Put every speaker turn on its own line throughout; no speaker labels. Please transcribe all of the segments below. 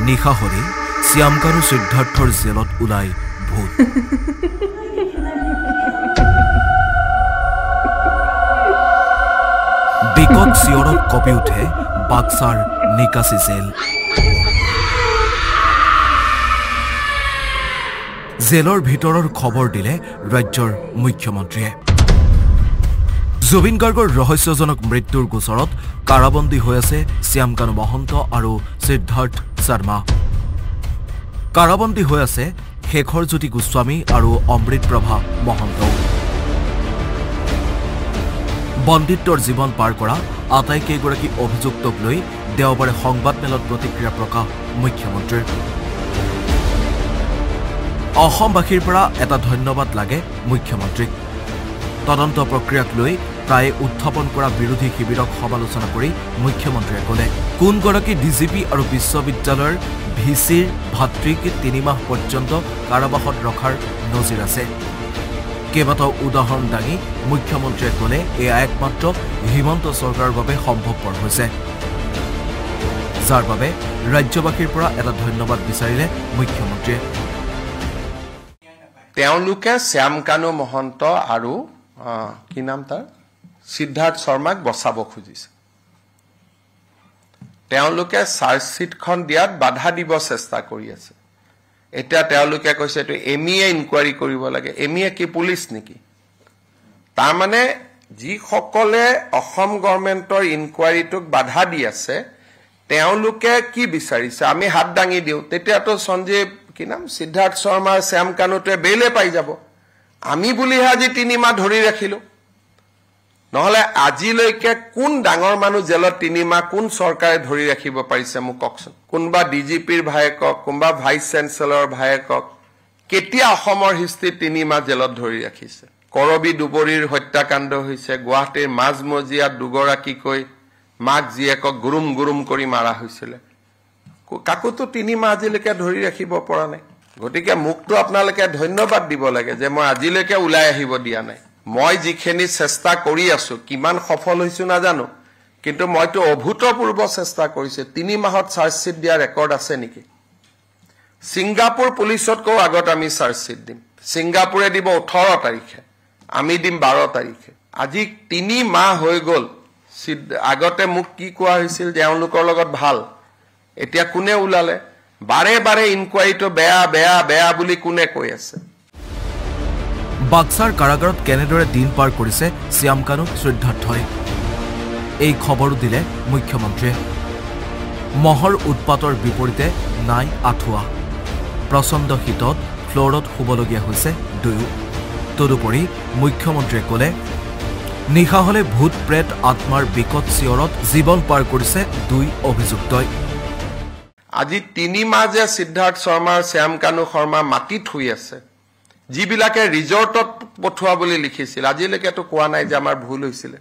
নিশা হলে শ্যামকানু সিদ্ধাৰ্থৰ জেলত ওলাই ভূত বিকট চিঞৰত কঁপি উঠে বাক্সাৰ নিকাচি জেল জেলৰ ভিতৰৰ খবৰ দিলে ৰাজ্যৰ মুখ্যমন্ত্ৰীয়ে জুবিন গাৰ্গৰ ৰহস্যজনক মৃত্যুৰ গোচৰত কাৰাবন্দী হৈ আছে শ্যামকানু মহন্ত আৰু সিদ্ধাৰ্থ শৰ্মা কাৰাবন্দী হৈ আছে শেখৰজ্যোতি গোস্বামী আৰু অমৃতপ্ৰভা মহন্ত বন্দিত্বৰ জীৱন পাৰ কৰা আটাইকেইগৰাকী অভিযুক্তক লৈ দেওবাৰে সংবাদমেলত প্ৰতিক্ৰিয়া প্ৰকাশ মুখ্যমন্ত্ৰীৰ অসমবাসীৰ পৰা এটা ধন্যবাদ লাগে মুখ্যমন্ত্ৰীক তদন্ত প্ৰক্ৰিয়াক লৈ প্ৰায় উত্থাপন কৰা বিৰোধী শিবিৰক সমালোচনা কৰি মুখ্যমন্ত্ৰীয়ে ক'লে কোনগৰাকী ডিজিপি আৰু বিশ্ববিদ্যালয়ৰ ভিচিৰ ভাতৃক 3 মাহ পৰ্যন্ত কাৰাবাসত ৰখাৰ নজিৰ আছে কেইবাটাও উদাহৰণ দাঙি মুখ্যমন্ত্ৰীয়ে ক'লে এয়া একমাত্ৰ হিমন্ত চৰকাৰৰ বাবে সম্ভৱপৰ হৈছে যাৰ বাবে ৰাজ্যবাসীৰ পৰা এটা ধন্যবাদ বিচাৰিলে মুখ্যমন্ত্ৰীয়ে
তেওঁলোকে শ্যামকানু মহন্ত আৰু কি নাম তাৰ সিদ্ধাৰ্থ শৰ্মাক বচাব খুজিছে তেওঁলোকে চাৰ্জশিটখন দিয়াত বাধা দিব চেষ্টা কৰি আছে এটা তেওঁলোকে কৈছে এটো এমইএ ইনকুৱাৰী কৰিব লাগে এমইএ কি পুলিচ নেকি তাৰ মানে যি সকলে অসম গৱৰ্ণমেণ্টৰ ইনকুৱাৰীটোক বাধা দি আছে তেওঁলোকে কি বিচাৰিছে আমি হাত দাঙি দিও তেতিয়াতো সঞ্জীৱ কি নাম সিদ্ধাৰ্থ শৰ্মা শ্যামকানুতে বেলে পাই যাব আমি বুলি আজি 3 মাহ ধৰি ৰাখিলো নহলে আজিলৈকে কোন ডাঙৰ মানুহ জেলত 3 মাহ কোন চৰকাৰে ধৰি ৰাখিব পাৰিছে মোক ককচোন কোনবা ডিজিপিৰ ভাইকক কোনবা ভাইস চেঞ্চেলৰ ভাইকক কেতিয়া অসমৰ হিষ্ট্ৰী 3 মাহ জেলত ধৰি ৰাখিছে কৰবি দুবৰীৰ হত্যাকাণ্ড হৈছে গুৱাহাটীৰ মাজমজিয়াত দুগৰাকী কৈ মাক জীয়েকক গুৰুম গুৰুম কৰি মাৰা হৈছিল কাকুতো 3 মাহ আজিলৈকে ধৰি ৰাখিব পৰা নাই গতিকে মুকটো আপোনালোকে ধন্যবাদ দিব লাগে যে মই আজিলৈকে ওলাই আহিব দিয়া নাই মই যিখিনি চেষ্টা কৰি আছো কিমান সফল হৈছো না জানো কিন্তু মইতো অভূতপূৰ্ব চেষ্টা কৰিছে 3 মাহত চাৰ্জশিট দিয়া ৰেকৰ্ড আছে নেকি সিংগাপুৰ পুলিচতকৈ আগত আমি চাৰ্জশিট দিম সিংগাপুৰে দিব 18 তাৰিখে আমি দিম 12 তাৰিখে আজি 3 মাহ হৈ গল আগতে মোক কি কোৱা হৈছিল যে তেওঁলোকৰ লগত ভাল এতিয়া কোনে উলালে বাৰে বাৰে ইনকুৱাৰীটো বেয়া বুলি কোনে কৈ আছে
বাক্সাৰ কাৰাগাৰত কেনেদৰে দিন পাৰ কৰিছে শ্যামকানু সিদ্ধাৰ্থই এই খবৰো দিলে মুখ্যমন্ত্ৰীয়ে মহৰ উৎপাতৰ বিপৰীতে নাই আঠুৱা প্ৰচণ্ড শীতত ফ্লৰত শুবলগীয়া হৈছে দুয়ো তদুপৰি মুখ্যমন্ত্ৰীয়ে ক'লে নিশা হলে ভূত প্ৰেত আত্মাৰ বিকট চিঞৰত জীৱন পাৰ কৰিছে দুই অভিযুক্তই
আজি 3 মাহ যে সিদ্ধাৰ্থ শৰ্মা শ্যামকানু শৰ্মা মাটিত শুই আছে যিবিলাকে ৰিজৰ্টত পঠোৱা বুলি লিখিছিল আজিলৈকেতো কোৱা নাই যে আমাৰ ভুল হৈছিল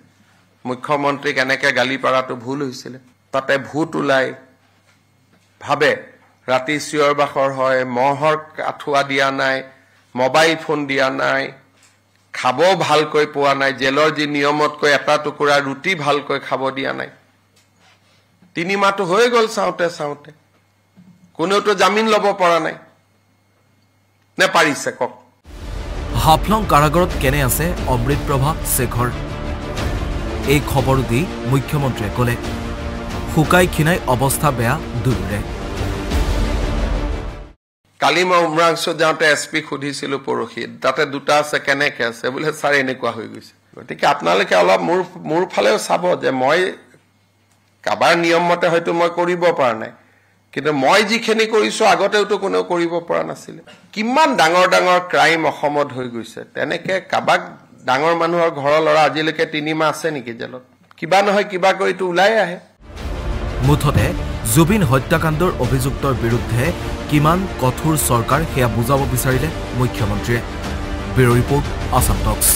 মুখ্যমন্ত্ৰীক এনেকে গালি পাৰাটো ভুল হৈছিল তাতে ভূত ওলাই ভাবে ৰাতি চিঞৰ বাখৰ হয় মহৰ আঠুৱা দিয়া নাই মোবাইল ফোন দিয়া নাই খাব ভালকৈ পোৱা নাই জেলৰ যি নিয়মতকৈ এটা টুকুৰা ৰুটি ভালকৈ খাব দিয়া নাই 3 মাহটো হৈ গল চাওঁতে কোনেওতো জামিন ল'ব পৰা নাই নে পাৰিছে কক
হাফলং কাৰাগাৰত কেনে আছে অমৃতপ্ৰভা শেখৰ এই খবৰ দি মুখ্যমন্ত্ৰীয়ে ক'লে শুকাই খিনাই অৱস্থা বেয়া দুয়োৰে
কালি মই উমৰাংশত যাওঁতে এছপি সুধিছিলো পৰহি তাতে দুটা আছে কেনেকে আছে বোলে ছাৰ এনেকুৱা হৈ গৈছে গতিকে আপোনালোকে অলপ মোৰ ফালেও চাব যে মই কাবাৰ নিয়ম মতে হয়তো মই কৰিব পৰা নাই কিন্তু মই যিখিনি কৰিছো আগতেওতো কোনেও কৰিব পৰা নাছিল কিমান ডাঙৰ ক্ৰাইম অসমত হৈ গৈছে তেনেকে কাবাক ডাঙৰ মানুহৰ ঘৰৰ লৰা আজিলৈকে 3 মাহ আছে নেকি জেলত কিবা নহয় কিবা কৰিটো ওলাই আহে
মুঠতে জুবিন হত্যাকাণ্ডৰ অভিযুক্তৰ বিৰুদ্ধে কিমান কঠোৰ চৰকাৰ সেয়া বুজাব বিচাৰিলে মুখ্যমন্ত্ৰীয়ে ব্যুৰো ৰিপৰ্ট আসাম টক্স